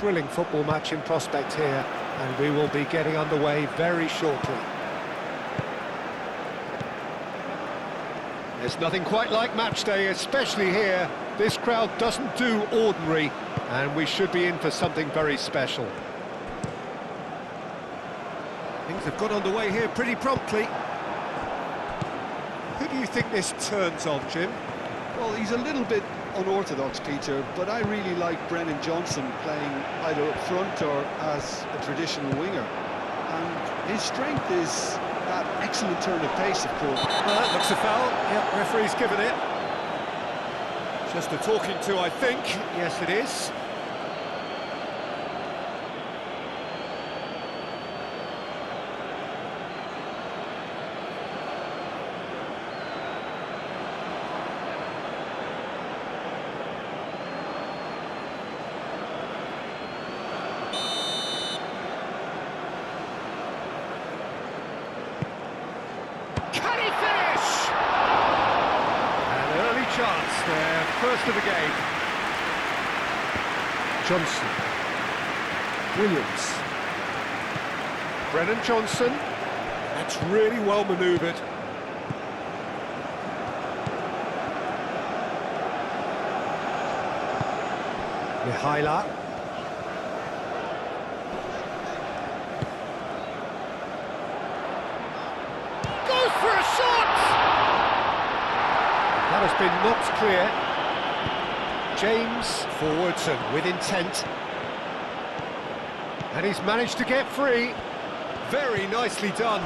thrilling football match in prospect here, and we will be getting underway very shortly. There's nothing quite like match day, especially here. This crowd doesn't do ordinary, and we should be in for something very special. Things have got underway here pretty promptly. Who do you think this turns on, Jim? Well, he's a little bit unorthodox, Peter, but I really like Brennan Johnson playing either up front or as a traditional winger. And his strength is that excellent turn of pace, of course. That looks a foul. Yep, referee's given it. Just a talking to, I think. Yes, it is. Can he finish? An early chance there, first of the game. Johnson. Williams. Brennan Johnson. That's really well manoeuvred. Mihaila. For a shot! That has been knocked clear. James forwards and with intent. And he's managed to get free. Very nicely done.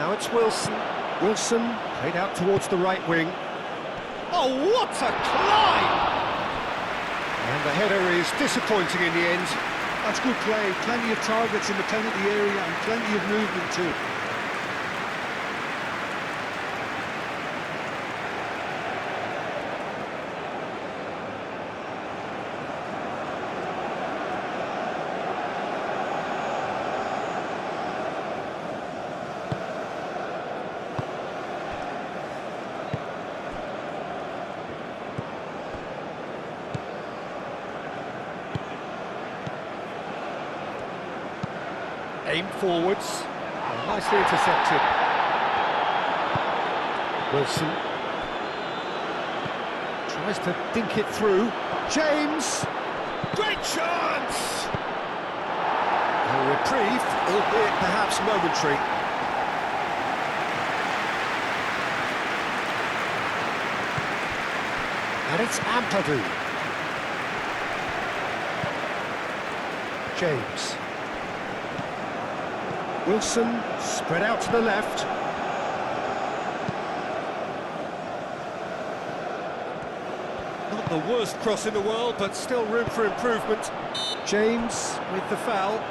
Now it's Wilson. Wilson played out towards the right wing. Oh, what a climb! And the header is disappointing in the end. That's good play. Plenty of targets in the penalty area and plenty of movement too. Aimed forwards, nicely intercepted. Wilson tries to dink it through. James, great chance! A reprieve, albeit perhaps momentary. And it's Ampadu. James. Wilson, spread out to the left. Not the worst cross in the world, but still room for improvement. James with the foul.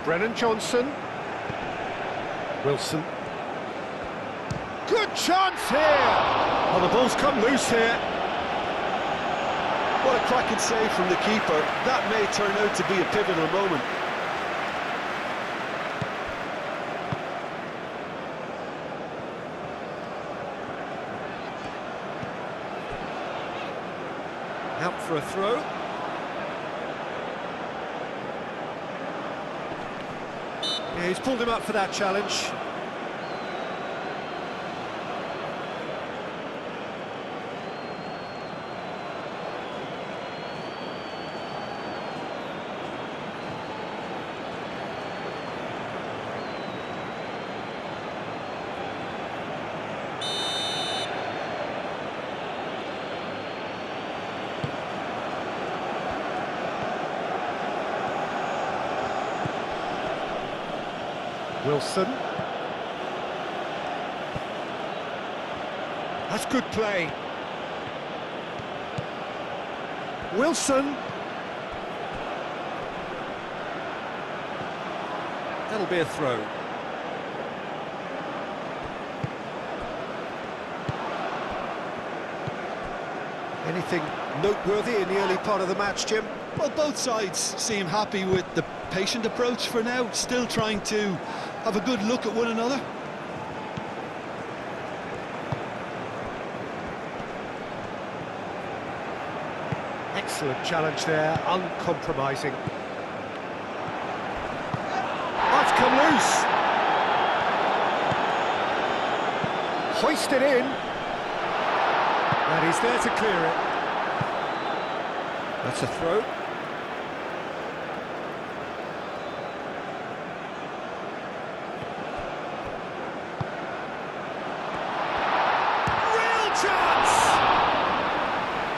Brennan Johnson. Wilson. Good chance here! Well, the ball's come loose here. What a cracking save from the keeper. That may turn out to be a pivotal moment. Out for a throw. Yeah, he's pulled him up for that challenge. Wilson. That's good play. Wilson. That'll be a throw. Anything noteworthy in the early part of the match, Jim? Well, both sides seem happy with the patient approach for now, still trying to have a good look at one another. Excellent challenge there, uncompromising. That's come loose. Hoisted in. And he's there to clear it. That's a throw. Real chance!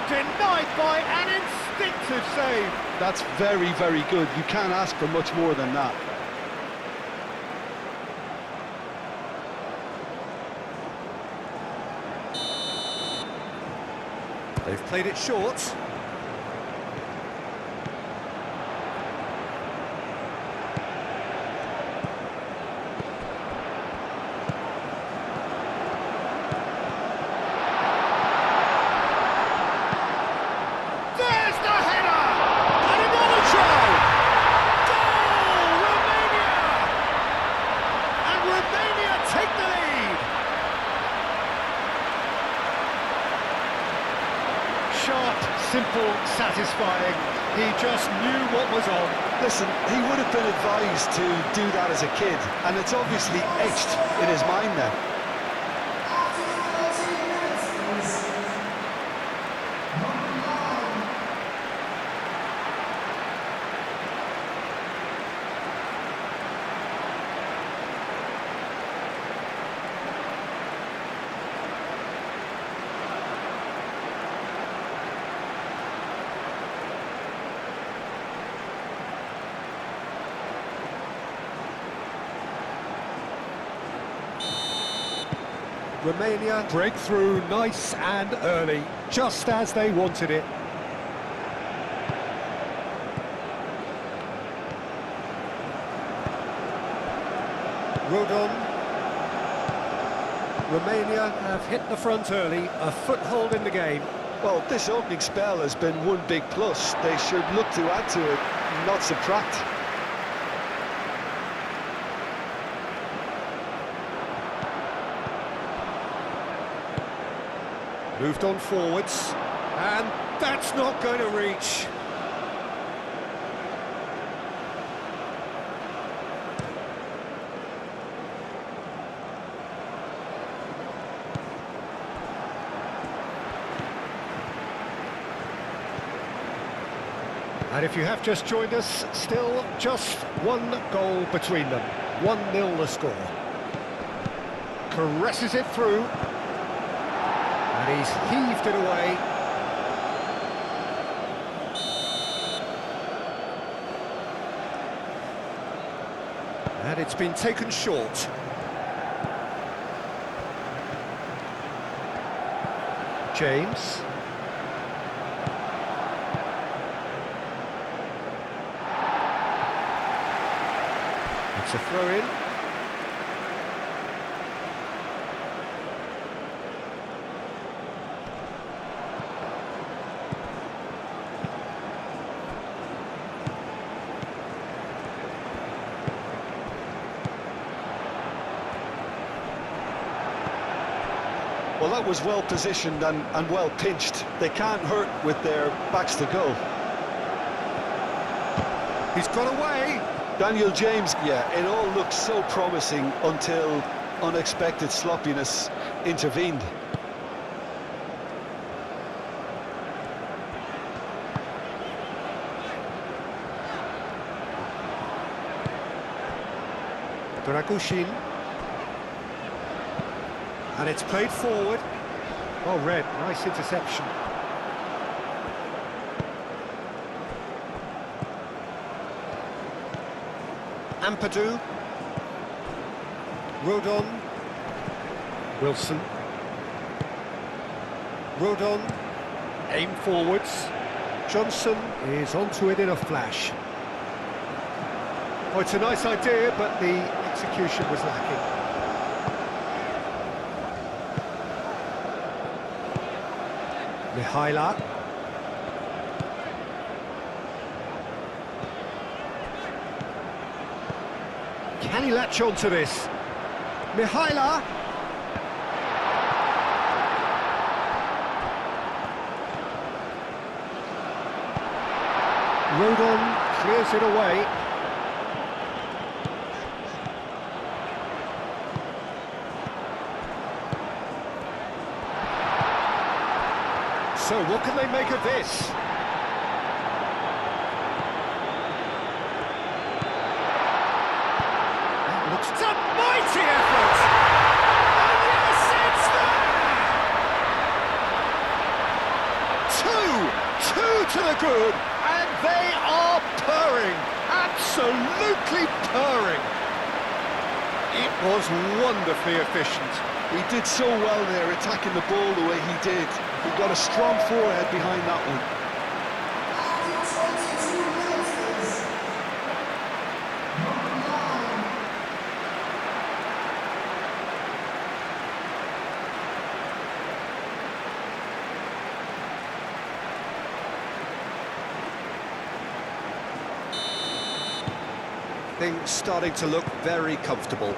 Denied by an instinctive save. That's very, very good. You can't ask for much more than that. They've played it short. There's the header! And another try! Goal! Romania! And Romania take the lead! Sharp, simple, satisfying. He just knew what was on. Listen, he would have been advised to do that as a kid, and it's obviously etched in his mind now. Romania break through nice and early, just as they wanted it. Rodon. Romania have hit the front early, a foothold in the game. Well, this opening spell has been one big plus. They should look to add to it, not subtract. Moved on forwards, and that's not going to reach. And if you have just joined us, still just one goal between them. 1-0 the score. Caresses it through. And he's heaved it away. And it's been taken short. James. It's a throw-in. Well, that was well positioned and well pinched. They can't hurt with their backs to goal. He's got away. Daniel James, yeah, it all looked so promising until unexpected sloppiness intervened. Dragushin. And it's played forward. Oh, Red, nice interception. Ampadu. Rodon. Wilson. Rodon. Aim forwards. Johnson is onto it in a flash. Oh, it's a nice idea, but the execution was lacking. Mihaila. Can he latch on to this? Mihaila. Rodon clears it away. So what can they make of this? That looks a mighty effort! And yes, it's there! Two to the good, and they are purring, absolutely purring. It was wonderfully efficient. He did so well there, attacking the ball the way he did. He got a strong forehead behind that one. Things starting to look very comfortable.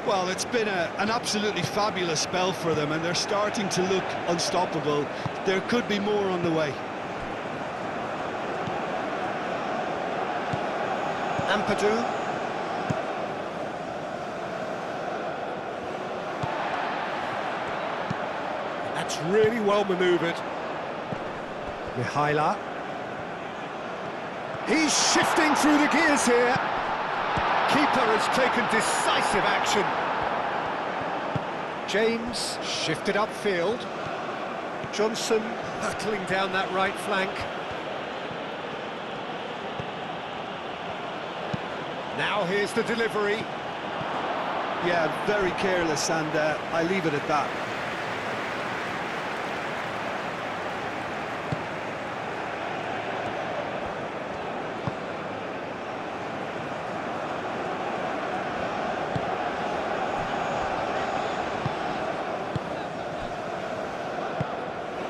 Well, it's been an absolutely fabulous spell for them, and they're starting to look unstoppable. There could be more on the way. Ampadu. That's really well manoeuvred. Mihaila. He's shifting through the gears here. Keeper has taken decisive action. James shifted upfield. Johnson hurtling down that right flank. Now here's the delivery. Yeah, very careless, and I leave it at that.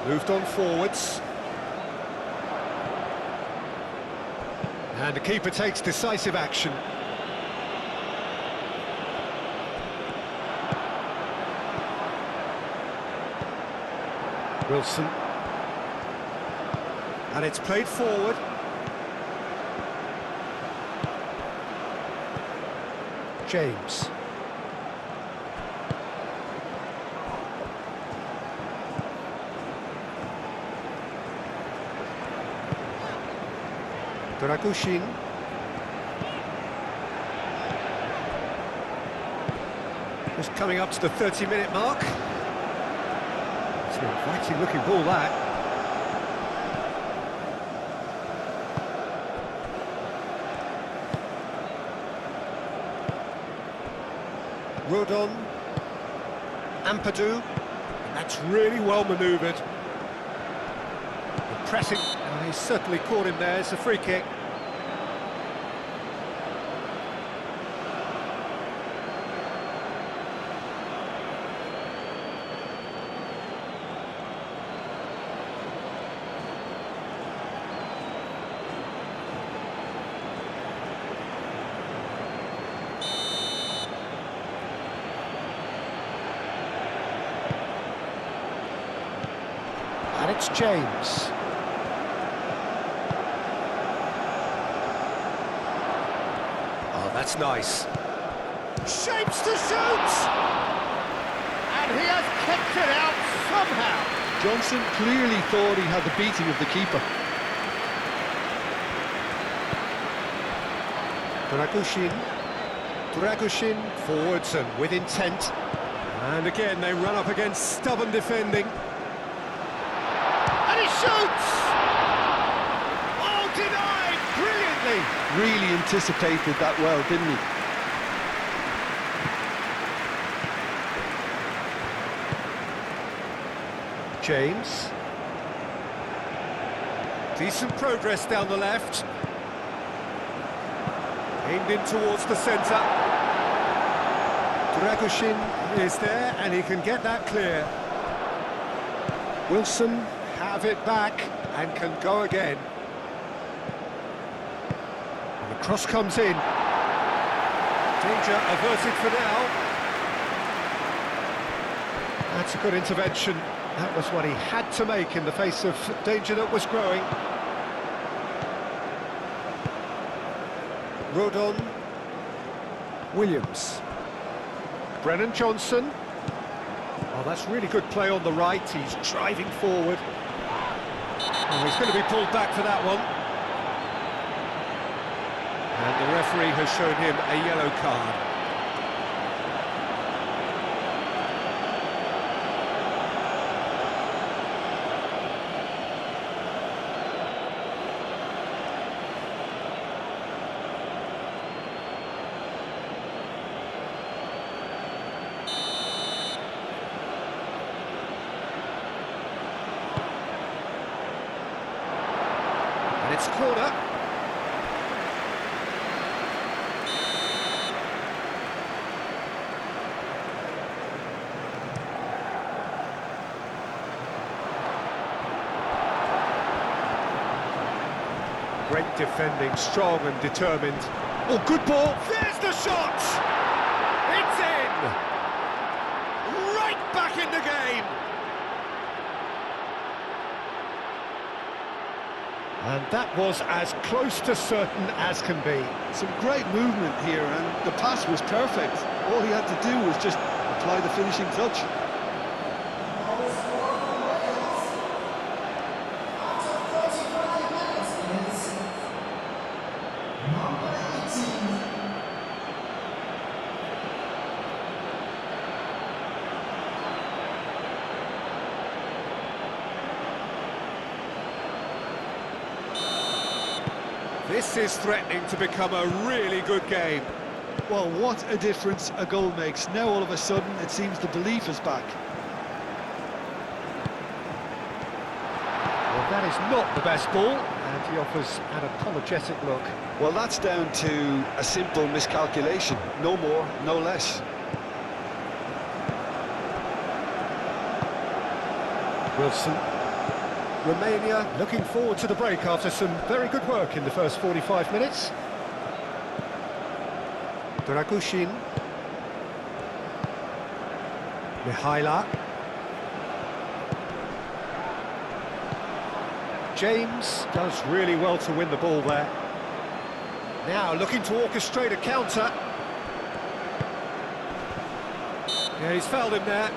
Moved on forwards. And the keeper takes decisive action. Wilson. And it's played forward. James. Dragushin. Just coming up to the 30-minute mark. It's an inviting looking ball, that. Rodon. Ampadu. And that's really well manoeuvred. The pressing. He certainly caught him there. It's a free kick. And it's James. That's nice. Shapes to shoot! And he has kept it out somehow. Johnson clearly thought he had the beating of the keeper. Dragushin forwards and with intent. And again, they run up against stubborn defending. And he shoots! Oh, denied brilliantly! Really anticipated that well, didn't he? James. Decent progress down the left. Aimed in towards the centre. Dragoshin is there, and he can get that clear. Wilson have it back and can go again. And the cross comes in. Danger averted for now. That's a good intervention. That was what he had to make in the face of danger that was growing. Rodon. Williams. Brennan Johnson. Oh, that's really good play on the right. He's driving forward. Oh, he's going to be pulled back for that one. And the referee has shown him a yellow card. And it's a corner. Great defending, strong and determined. Oh, good ball. There's the shot! It's in! Right back in the game! And that was as close to certain as can be. Some great movement here, and the pass was perfect. All he had to do was just apply the finishing touch. This is threatening to become a really good game. Well, what a difference a goal makes. Now all of a sudden it seems the belief is back. Well, that is not the best ball, and he offers an apologetic look. Well, that's down to a simple miscalculation. No more, no less. Wilson. Romania looking forward to the break after some very good work in the first 45 minutes. Dragoshin. Mihaila. James does really well to win the ball there. Now looking to orchestrate a counter. Yeah, he's fouled him there.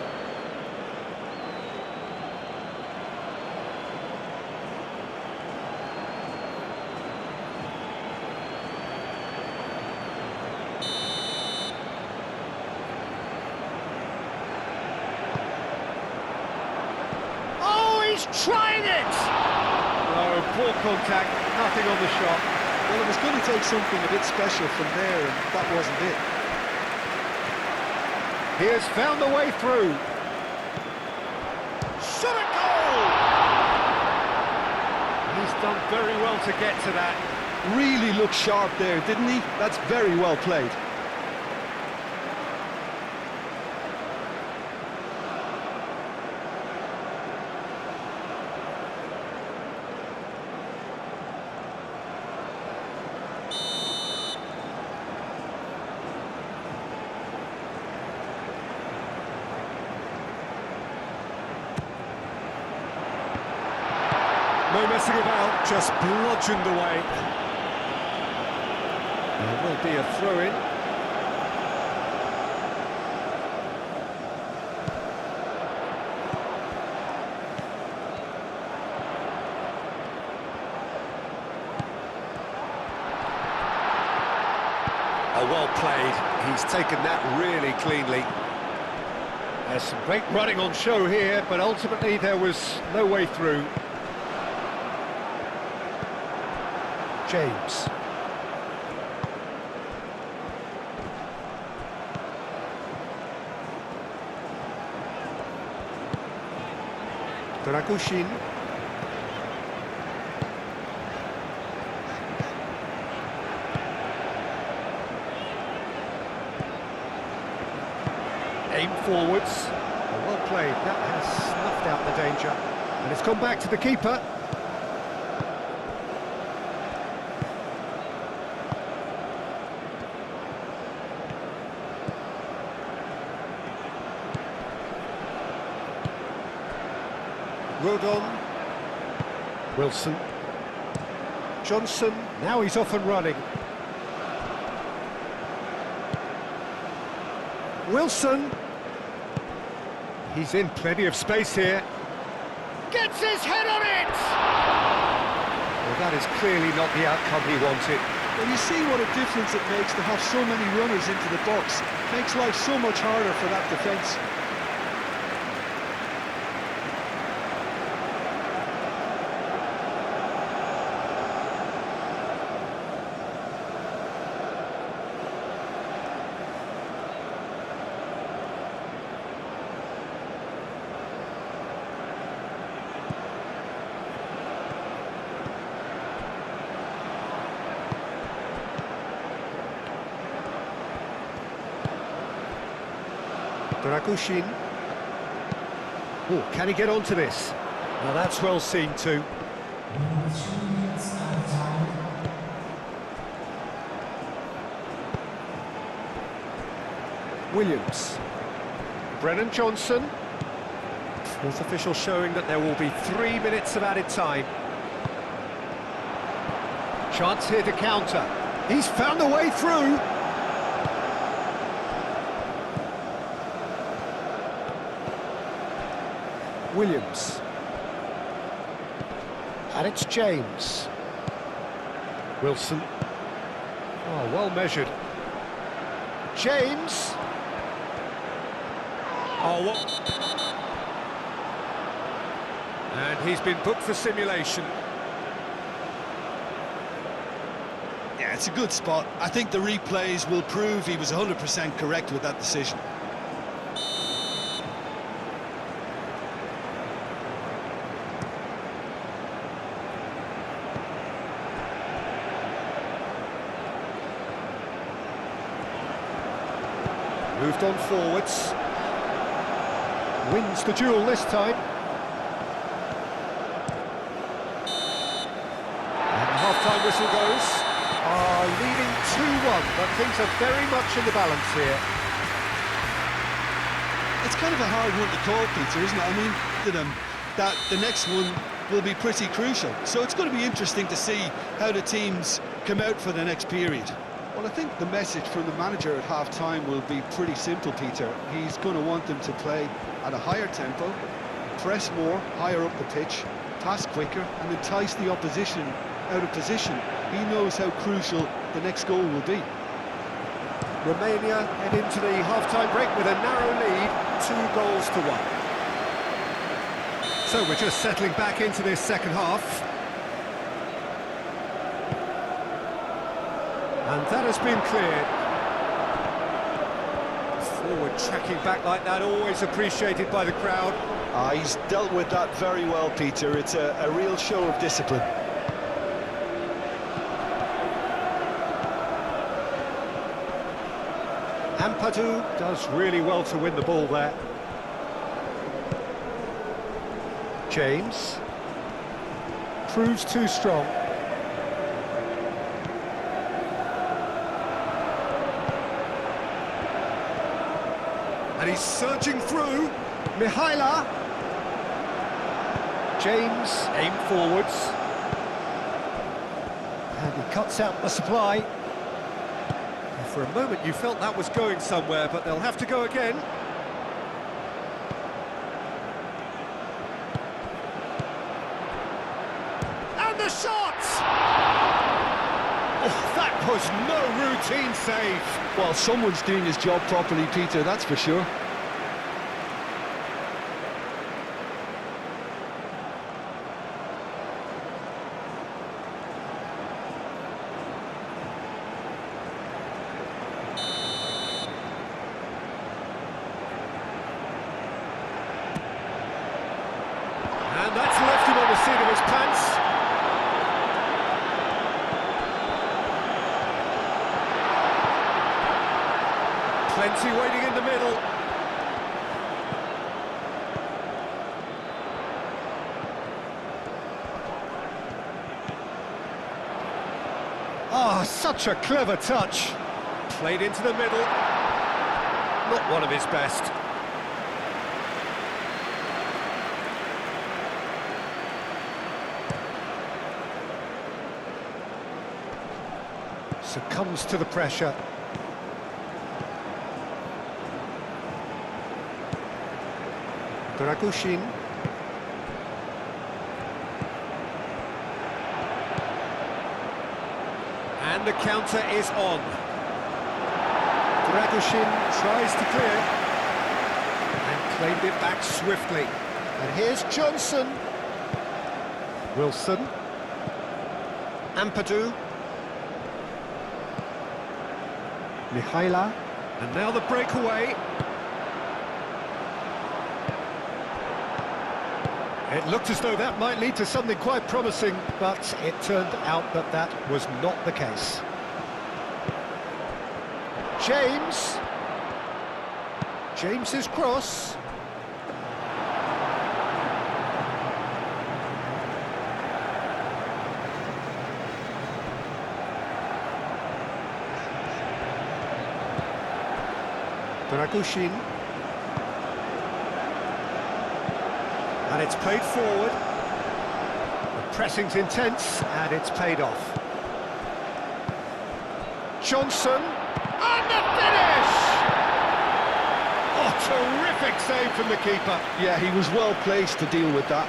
He's trying it! No, poor contact, nothing on the shot. Well, it was going to take something a bit special from there, and that wasn't it. He has found the way through. Shot a goal! He's done very well to get to that. Really looked sharp there, didn't he? That's very well played. No messing about, just bludgeoned away. There will be a throw-in. Oh, well played. He's taken that really cleanly. There's some great running on show here, but ultimately there was no way through. James. Dragoshin. aim forwards. Well played, that has snuffed out the danger. And it's gone back to the keeper. Rodon. Wilson. Johnson, now he's off and running. Wilson. He's in plenty of space here. Gets his head on it! Well, that is clearly not the outcome he wanted. Well, you see what a difference it makes to have so many runners into the box. Makes life so much harder for that defence. Dragushin. Oh, can he get onto this? Now that's well seen too. Williams. Brennan Johnson. Fourth official showing that there will be 3 minutes of added time. Chance here to counter. He's found a way through. Williams. And it's James. Wilson. Oh, well measured. James. Oh, what? And he's been booked for simulation. Yeah, it's a good spot. I think the replays will prove he was 100% correct with that decision. Moved on forwards. Wins the duel this time. And the half-time whistle goes. Leading 2-1, but things are very much in the balance here. It's kind of a hard one to call, Peter, isn't it? I mean, to them, that the next one will be pretty crucial. So it's going to be interesting to see how the teams come out for the next period. Well, I think the message from the manager at half-time will be pretty simple, Peter. He's going to want them to play at a higher tempo, press more, higher up the pitch, pass quicker, and entice the opposition out of position. He knows how crucial the next goal will be. Romania head into the half-time break with a narrow lead, 2-1. So we're just settling back into this second half. And that has been cleared. Forward tracking back like that, always appreciated by the crowd. He's dealt with that very well, Peter. It's a real show of discipline. Ampadu does really well to win the ball there. James. Proves too strong. And he's surging through. Mihaila. James, aim forwards. And he cuts out the supply. For a moment you felt that was going somewhere, but they'll have to go again. And the shot! Oh, that was no routine save. Well, someone's doing his job properly, Peter, that's for sure. And that's left him on the seat of his pants. Plenty waiting in the middle. Such a clever touch. Played into the middle. Not one of his best. Succumbs to the pressure. Dragushin. And the counter is on. Dragushin tries to clear and claimed it back swiftly. And here's Johnson. Wilson. Ampadu. Mihaila. And now the breakaway. It looked as though that might lead to something quite promising, but it turned out that that was not the case. James's cross. Dragushin. And it's played forward. The pressing's intense, and it's paid off. Johnson, and the finish! Oh, terrific save from the keeper. Yeah, he was well placed to deal with that.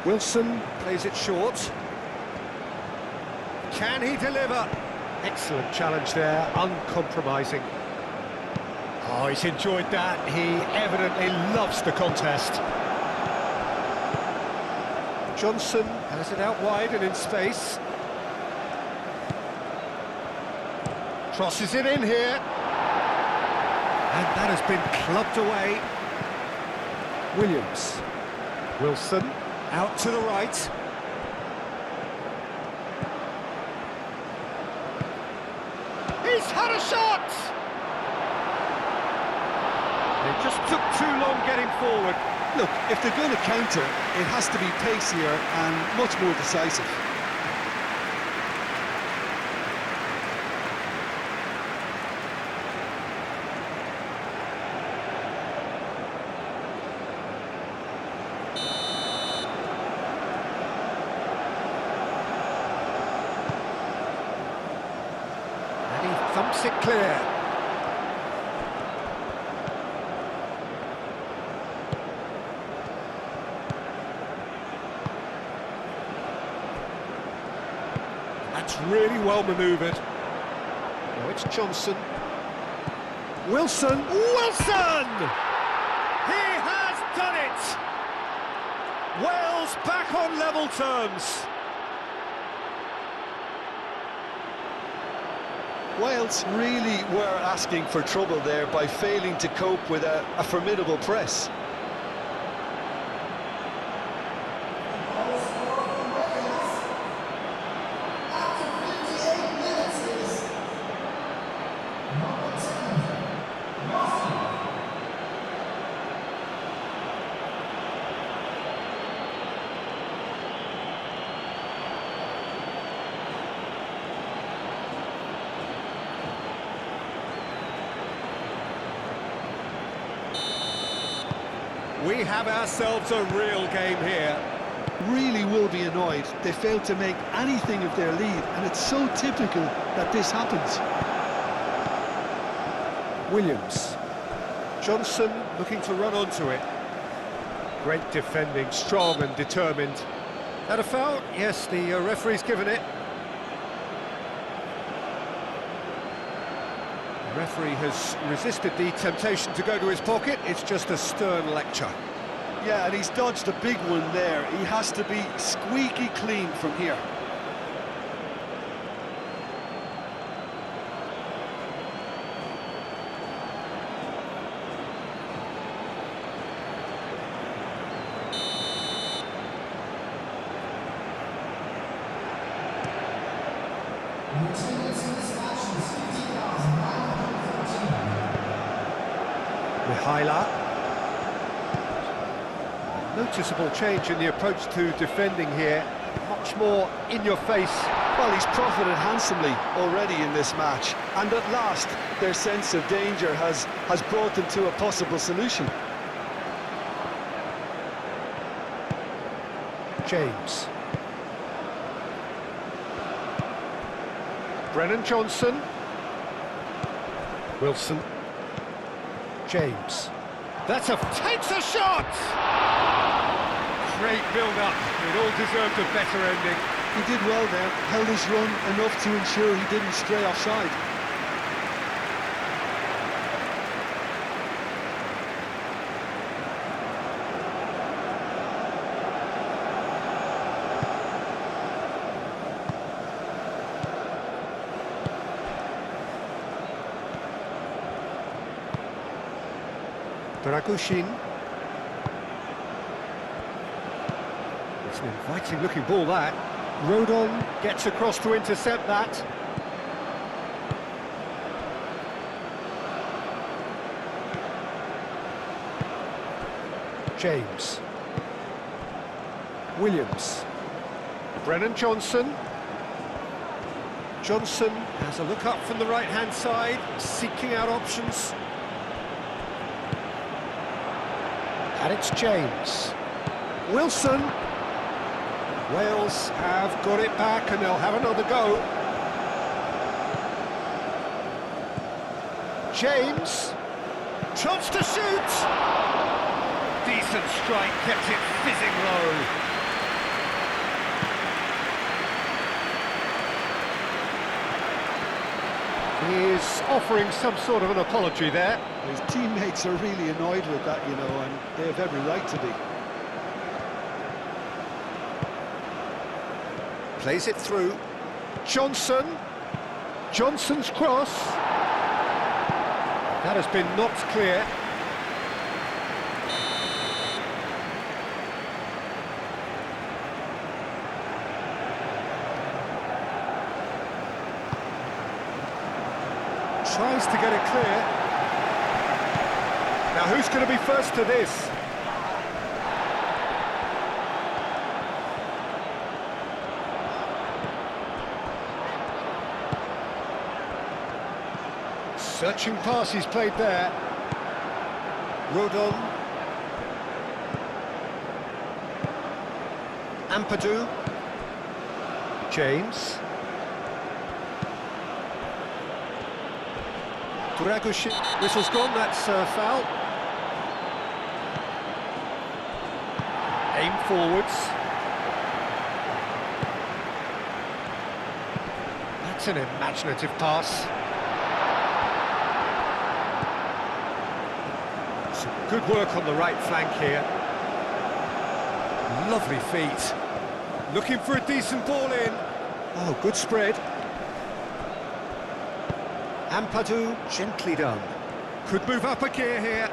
Wilson plays it short. Can he deliver? Excellent challenge there, uncompromising. Oh, he's enjoyed that. He evidently loves the contest. Johnson has it out wide and in space. Crosses it in here. And that has been clubbed away. Williams. Wilson. Out to the right. He's had a shot! It just took too long getting forward. Look, if they're going to counter, it has to be pacier and much more decisive. Thumps it clear. That's really well manoeuvred. Now it's Johnson. Wilson! Wilson! He has done it! Wales back on level terms. Wales really were asking for trouble there by failing to cope with a formidable press. We have ourselves a real game here. Really will be annoyed. They failed to make anything of their lead, and it's so typical that this happens. Williams. Johnson looking to run onto it. Great defending, strong and determined. Had a foul? Yes, the referee's given it. The referee has resisted the temptation to go to his pocket. It's just a stern lecture. Yeah, and he's dodged a big one there. He has to be squeaky clean from here. Mihaila. Noticeable change in the approach to defending here. Much more in your face. Well, he's profited handsomely already in this match, and at last their sense of danger has brought them to a possible solution. James. Brennan Johnson. Wilson. James. That's takes a shot! Great build-up. It all deserved a better ending. He did well there, held his run enough to ensure he didn't stray offside. Dragushin. It's an inviting looking ball, that. Rodon gets across to intercept that. James. Williams. Brennan Johnson. Johnson has a look up from the right-hand side, seeking out options. And it's James. Wilson. Wales have got it back and they'll have another go. James. Chance to shoot. Decent strike, kept it fizzing low. He is offering some sort of an apology there. His teammates are really annoyed with that, you know, and they have every right to be. Plays it through. Johnson. Johnson's cross. That has been knocked clear. Tries to get it clear. Now who's going to be first to this? Searching pass he's played there. Rodon. Ampadu. James. Dragushin. Whistle's gone, that's a foul. Aim forwards. That's an imaginative pass. Good work on the right flank here. Lovely feet. Looking for a decent ball in. Oh, good spread. Ampadu, gently done. Could move up a gear here.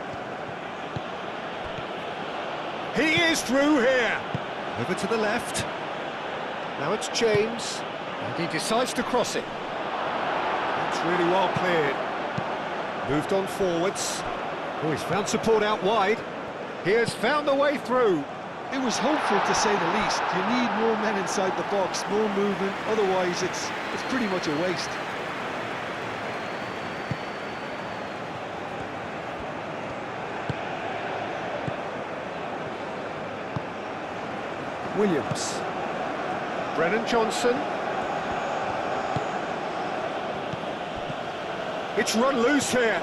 He is through here. Over to the left. Now it's James. And he decides to cross it. That's really well cleared. Moved on forwards. Oh, he's found support out wide. He has found a way through. It was hopeful, to say the least. You need more men inside the box, more movement, otherwise it's pretty much a waste. Williams. Brennan Johnson. It's run loose here.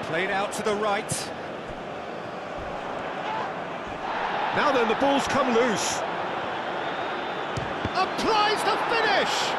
Played out to the right. Now then, the ball's come loose. Applies the finish!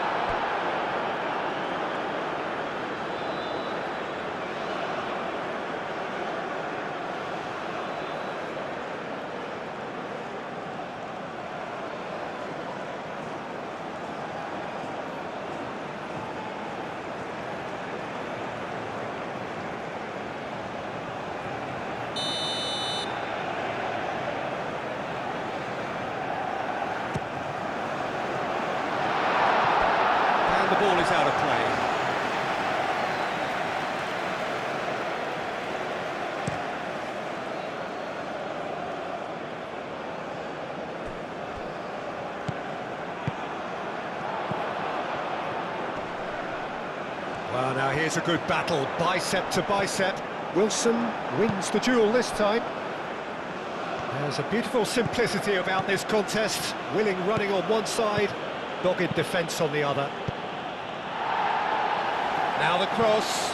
goes out of play. Well, now here's a good battle, bicep to bicep. Wilson wins the duel this time. There's a beautiful simplicity about this contest. Willing running on one side, dogged defence on the other. Now the cross.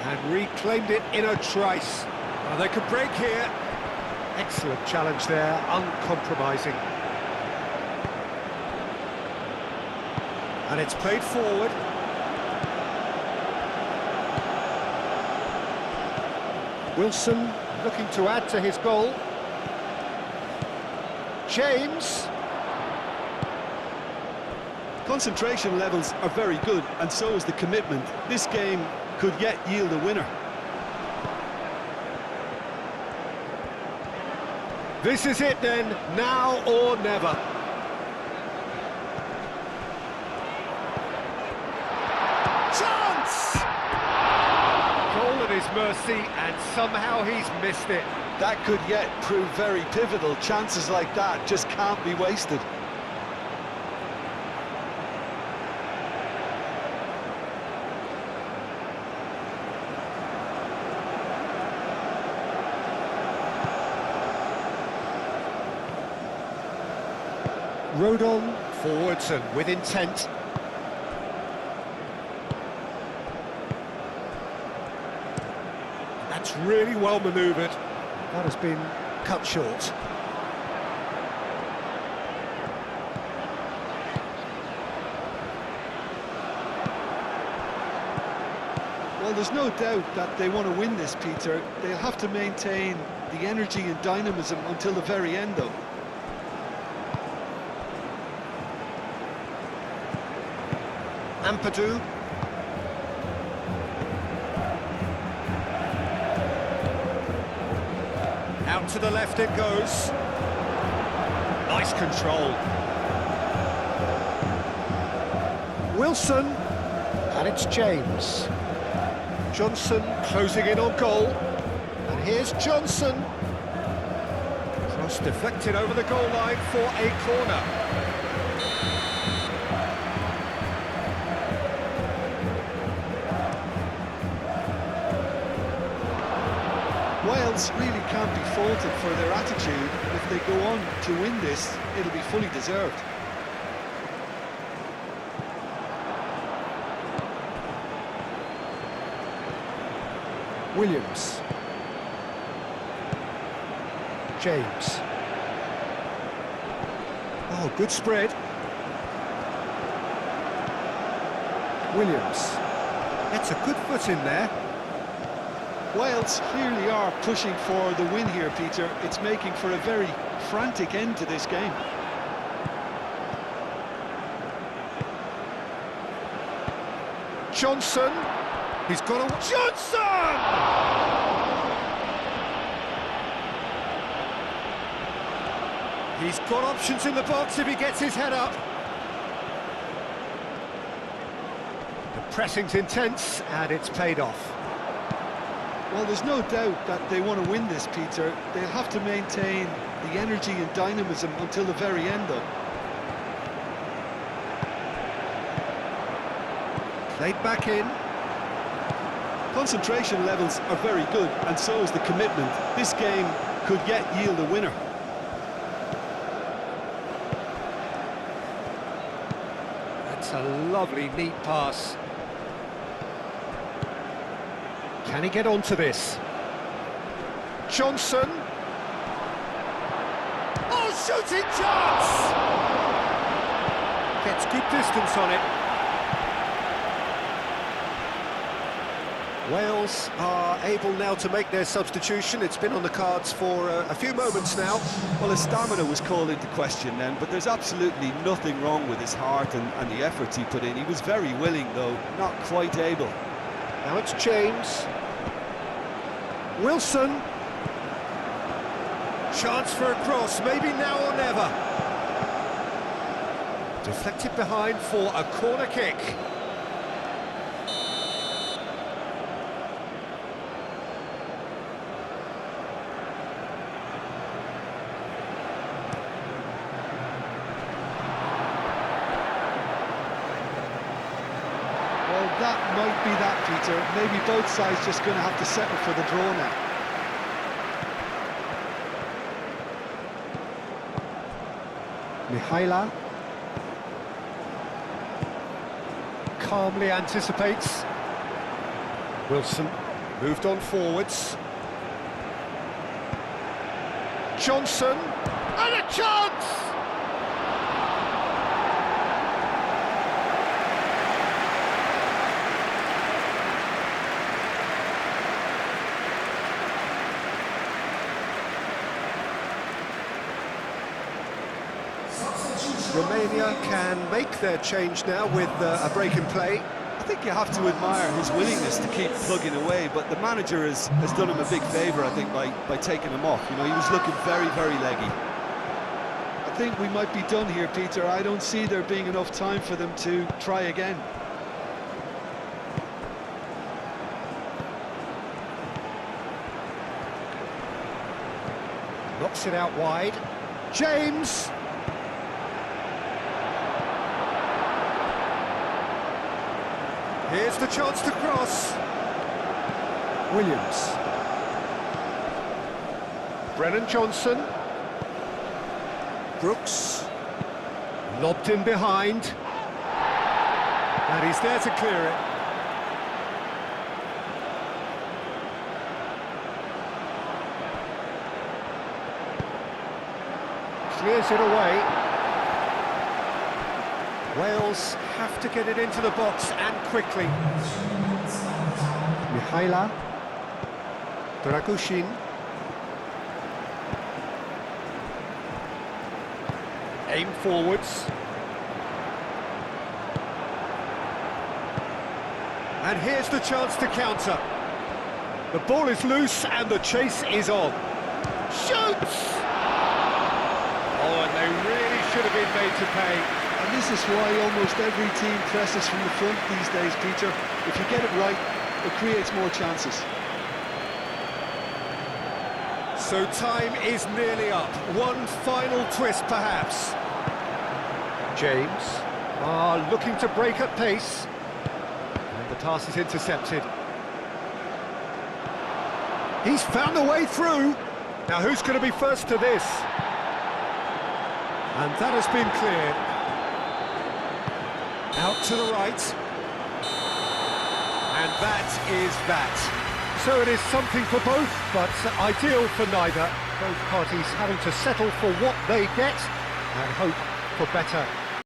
And reclaimed it in a trice. Well, they could break here. Excellent challenge there, uncompromising. And it's played forward. Wilson looking to add to his goal. James. Concentration levels are very good, and so is the commitment. This game could yet yield a winner. This is it then, now or never. Chance! Goal at his mercy, and somehow he's missed it. That could yet prove very pivotal. Chances like that just can't be wasted. Rodon forwards and with intent. That's really well manoeuvred. That has been cut short. Well, there's no doubt that they want to win this, Peter. They'll have to maintain the energy and dynamism until the very end, though. Ampadu. Out to the left it goes. Nice control. Wilson. And it's James. Johnson closing in on goal. And here's Johnson. Cross deflected over the goal line for a corner. Wales really can't be faulted for their attitude. If they go on to win this, it'll be fully deserved. Williams. James. Oh, good spread. Williams. That's a good foot in there. Wales clearly are pushing for the win here, Peter. It's making for a very frantic end to this game. Johnson. He's got a... Johnson! He's got options in the box if he gets his head up. The pressing's intense and it's paid off. Well, there's no doubt that they want to win this, Peter. They'll have to maintain the energy and dynamism until the very end, though. Played back in. Concentration levels are very good, and so is the commitment. This game could yet yield a winner. That's a lovely, neat pass. Can he get onto this? Johnson. Oh, shooting chance! Gets good distance on it. Wales are able now to make their substitution. It's been on the cards for a few moments now. Well, his stamina was called into question then, but there's absolutely nothing wrong with his heart and the efforts he put in. He was very willing, though, not quite able. Now it's James. Wilson. Chance for a cross, maybe now or never. Deflected behind for a corner kick. Well, that might be that, Peter. Maybe both sides just going to have to settle for the draw now. Mihaila calmly anticipates. Wilson moved on forwards. Johnson, and a chance! Romania can make their change now with a break in play. I think you have to admire his willingness to keep plugging away, but the manager has done him a big favour, I think, by taking him off. You know, he was looking very, very leggy. I think we might be done here, Peter. I don't see there being enough time for them to try again. Knocks it out wide. James! Here's the chance to cross. Williams. Brennan Johnson. Brooks. Lobbed in behind. And he's there to clear it. Clears it away. Wales have to get it into the box and quickly. Mihaila. Dragushin. Aim forwards. And here's the chance to counter. The ball is loose and the chase is on. Shoots! Oh, and they really should have been made to pay. And this is why almost every team presses from the front these days, Peter. If you get it right, it creates more chances. So time is nearly up. One final twist, perhaps. James are looking to break at pace. And the pass is intercepted. He's found a way through. Now who's going to be first to this? And that has been cleared. Out to the right. And that is that. So it is something for both, but ideal for neither. Both parties having to settle for what they get and hope for better